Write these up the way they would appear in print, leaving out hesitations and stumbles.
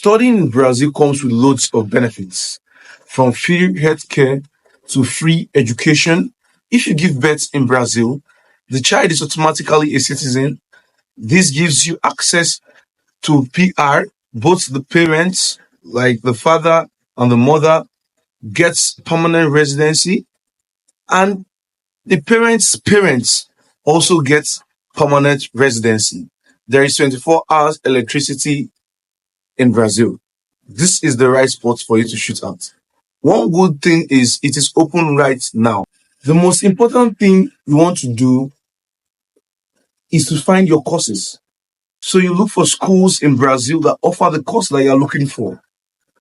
Studying in Brazil comes with loads of benefits, from free healthcare to free education. If you give birth in Brazil, the child is automatically a citizen. This gives you access to PR. Both the parents, like the father and the mother, gets permanent residency, and the parents also get permanent residency. There is 24 hours electricity in Brazil. This is the right spot for you to shoot at. One good thing is it is open right now. The most important thing you want to do is to find your courses. So you look for schools in Brazil that offer the course that you're looking for.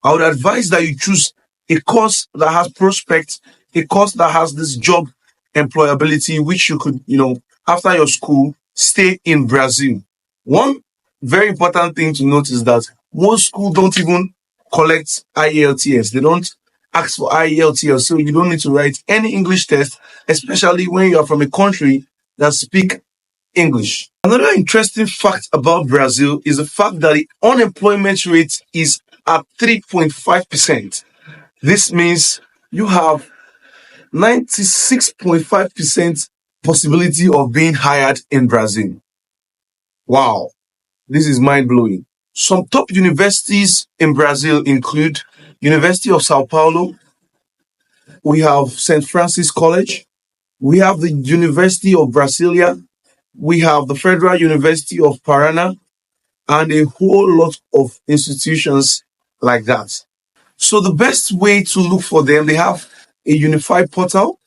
I would advise that you choose a course that has prospects, a course that has this job employability, which you could, after your school, stay in Brazil. One very important thing to note is that most schools don't even collect IELTS. They don't ask for IELTS, so you don't need to write any English test, especially when you are from a country that speak English. Another interesting fact about Brazil is the fact that the unemployment rate is at 3.5%. This means you have 96.5% possibility of being hired in Brazil. Wow, this is mind-blowing. Some top universities in Brazil include University of São Paulo, we have St. Francis College, we have the University of Brasilia, we have the Federal University of Paraná, and a whole lot of institutions like that. So the best way to look for them, they have a unified portal.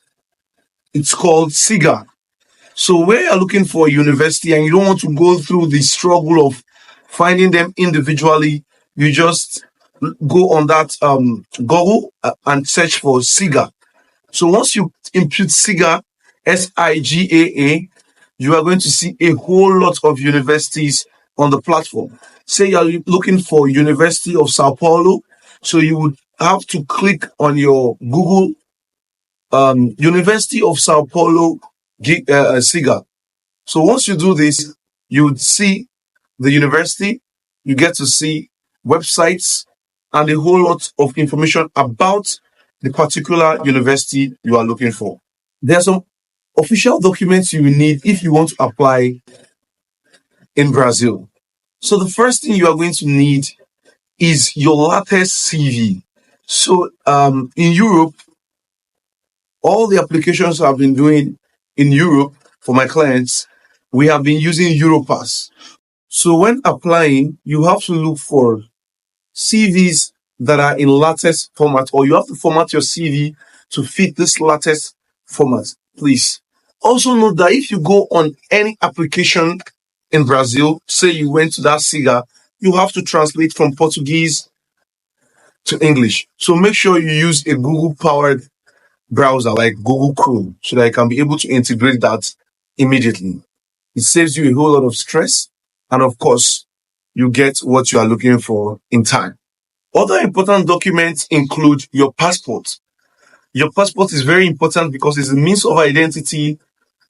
It's called SIGA. So where you're looking for a university and you don't want to go through the struggle of finding them individually, you just go on that Google and search for SIGA. So once you input SIGA, SIGAA, you are going to see a whole lot of universities on the platform. Say you're looking for University of Sao Paulo, so you would have to click on your Google University of Sao Paulo SIGA. So once you do this, you would see the university, you get to see websites and a whole lot of information about the particular university you are looking for. There are some official documents you will need if you want to apply in Brazil. So the first thing you are going to need is your latest CV. So in Europe, all the applications I've been doing in Europe for my clients, we have been using Europass. So when applying, you have to look for CVs that are in latest format, or you have to format your CV to fit this latest format, please. Also note that if you go on any application in Brazil, say you went to that SIGA, you have to translate from Portuguese to English. So make sure you use a Google-powered browser like Google Chrome so that you can be able to integrate that immediately. It saves you a whole lot of stress, and of course, you get what you are looking for in time. Other important documents include your passport. Your passport is very important because it's a means of identity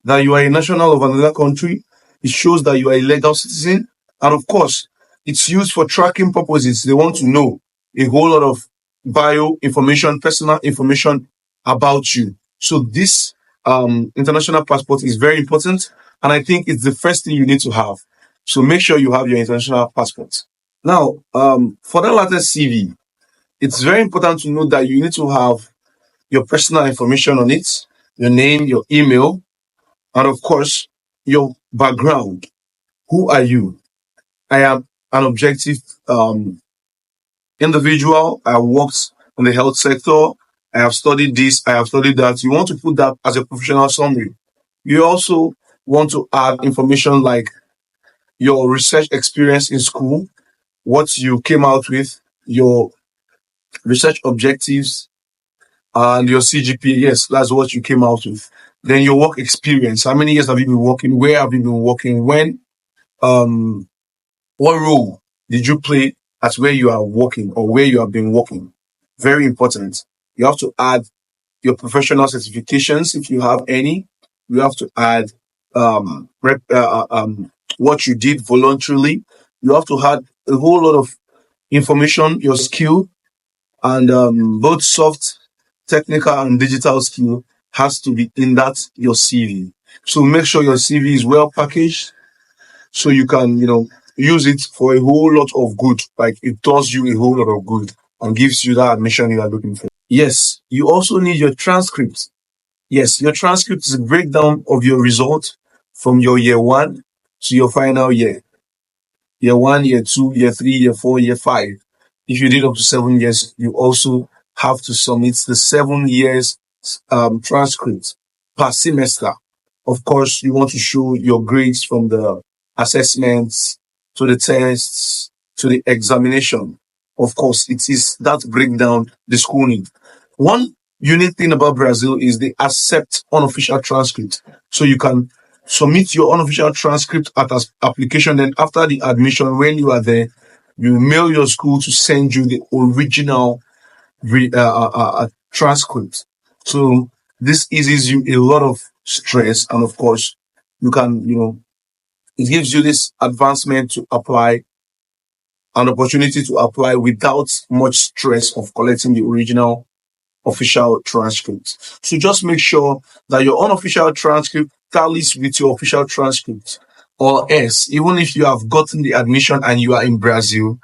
that you are a national of another country. It shows that you are a legal citizen. And of course, it's used for tracking purposes. They want to know a whole lot of bio information, personal information about you. So this international passport is very important. And I think it's the first thing you need to have. So make sure you have your international passport. Now, for the latest CV, it's very important to know that you need to have your personal information on it, your name, your email, and of course, your background. Who are you? I am an objective individual. I worked in the health sector. I have studied this. I have studied that. You want to put that as a professional summary. You also want to add information like your research experience in school, what you came out with, your research objectives, and your CGPA. Yes, that's what you came out with. Then your work experience. How many years have you been working? Where have you been working? When? What role did you play at where you are working or where you have been working? Very important. You have to add your professional certifications if you have any. You have to add what you did voluntarily. You have to add a whole lot of information, your skill, and both soft, technical, and digital skill has to be in that your CV. So make sure your CV is well packaged so you can, use it for a whole lot of good. Like it does you a whole lot of good and gives you that admission you are looking for. Yes, you also need your transcript. Yes, your transcript is a breakdown of your result from your year one to your final year. Year one, year two, year three, year four, year five. If you did up to 7 years, you also have to submit the 7 years transcript per semester. Of course, you want to show your grades from the assessments to the tests to the examination. Of course, it is that breakdown the school need. One unique thing about Brazil is they accept unofficial transcript. So you can submit your unofficial transcript at application. Then after the admission, when you are there, you mail your school to send you the original transcript. So this eases you a lot of stress, and of course, you can, it gives you this advancement to apply, an opportunity to apply without much stress of collecting the original official transcript. So just make sure that your unofficial transcript tallies with your official transcript. Or else, even if you have gotten the admission and you are in Brazil,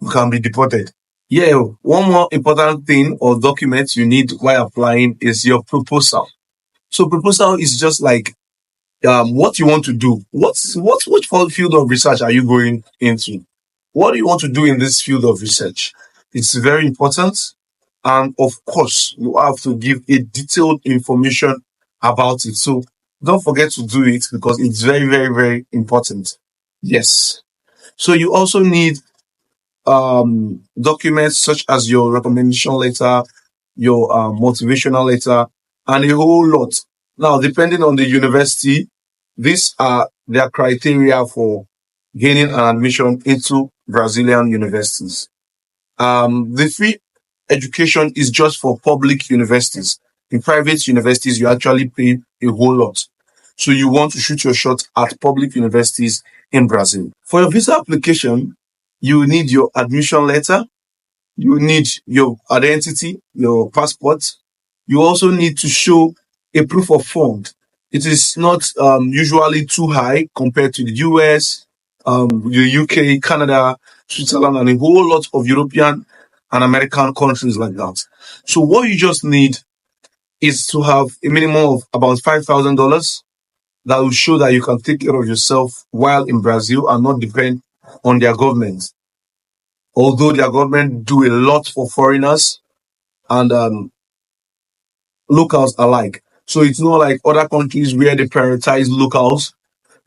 you can be deported. Yeah, one more important thing or document you need while applying is your proposal. So proposal is just like what you want to do. Which field of research are you going into? What do you want to do in this field of research? It's very important. And of course, you have to give a detailed information about it. So don't forget to do it because it's very, very, very important. Yes. So you also need documents such as your recommendation letter, your motivational letter, and a whole lot. Now, depending on the university, these are their criteria for gaining an admission into Brazilian universities. The free education is just for public universities. In private universities, you actually pay a whole lot. So you want to shoot your shot at public universities in Brazil. For your visa application, you need your admission letter. You need your identity, your passport. You also need to show a proof of fund. It is not usually too high compared to the US, the UK, Canada, Switzerland, and a whole lot of European and American countries like that. So what you just need is to have a minimum of about $5,000 that will show that you can take care of yourself while in Brazil and not depend on their government. Although their government do a lot for foreigners and locals alike. So it's not like other countries where they prioritize locals.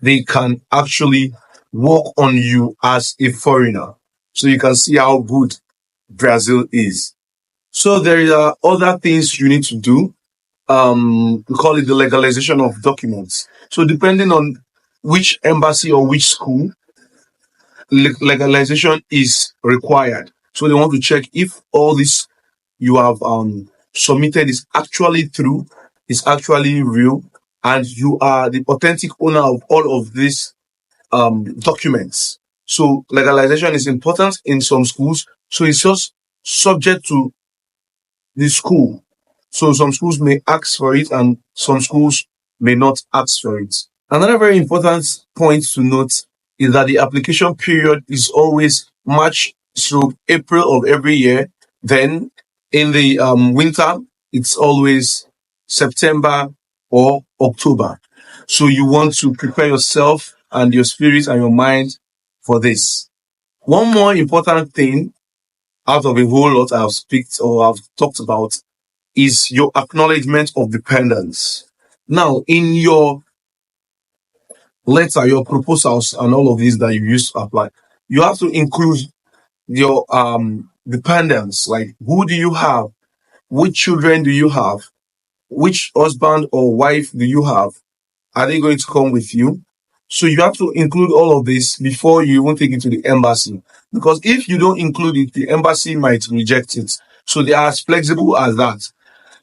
They can actually work on you as a foreigner. So you can see how good Brazil is. So there are other things you need to do. We call it the legalization of documents. So depending on which embassy or which school, legalization is required. So they want to check if all this you have submitted is actually true, is actually real, and you are the authentic owner of all of these documents. So legalization is important in some schools. So it's just subject to the school. So some schools may ask for it and some schools may not ask for it. Another very important point to note is that the application period is always March through April of every year. Then in the winter, it's always September or October. So you want to prepare yourself and your spirit and your mind for this. One more important thing out of a whole lot I've speaked or I've talked about is your acknowledgement of dependence. Now, in your letter, your proposals, and all of these that you use to apply, you have to include your dependents. Like, who do you have? Which children do you have? Which husband or wife do you have? Are they going to come with you? So you have to include all of this before you even take it to the embassy. Because if you don't include it, the embassy might reject it. So they are as flexible as that.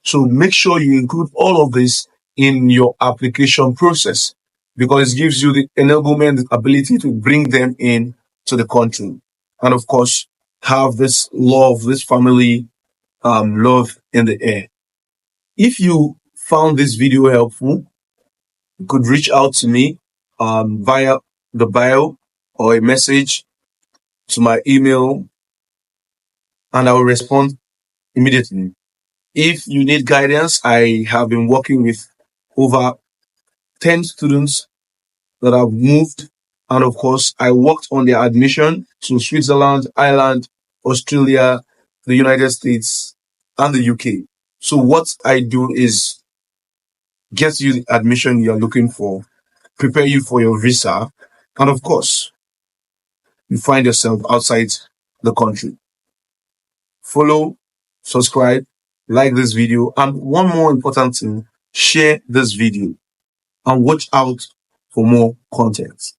So make sure you include all of this in your application process because it gives you the enablement, the ability to bring them in to the country. And of course, have this love, this family love in the air. If you found this video helpful, you could reach out to me via the bio or a message to my email, and I will respond immediately. If you need guidance, I have been working with over 10 students that have moved. And of course, I worked on their admission to Switzerland, Ireland, Australia, the United States, and the UK. So what I do is get you the admission you're looking for, prepare you for your visa, and of course, you find yourself outside the country. Follow, subscribe, like this video, and one more important thing, share this video and watch out for more content.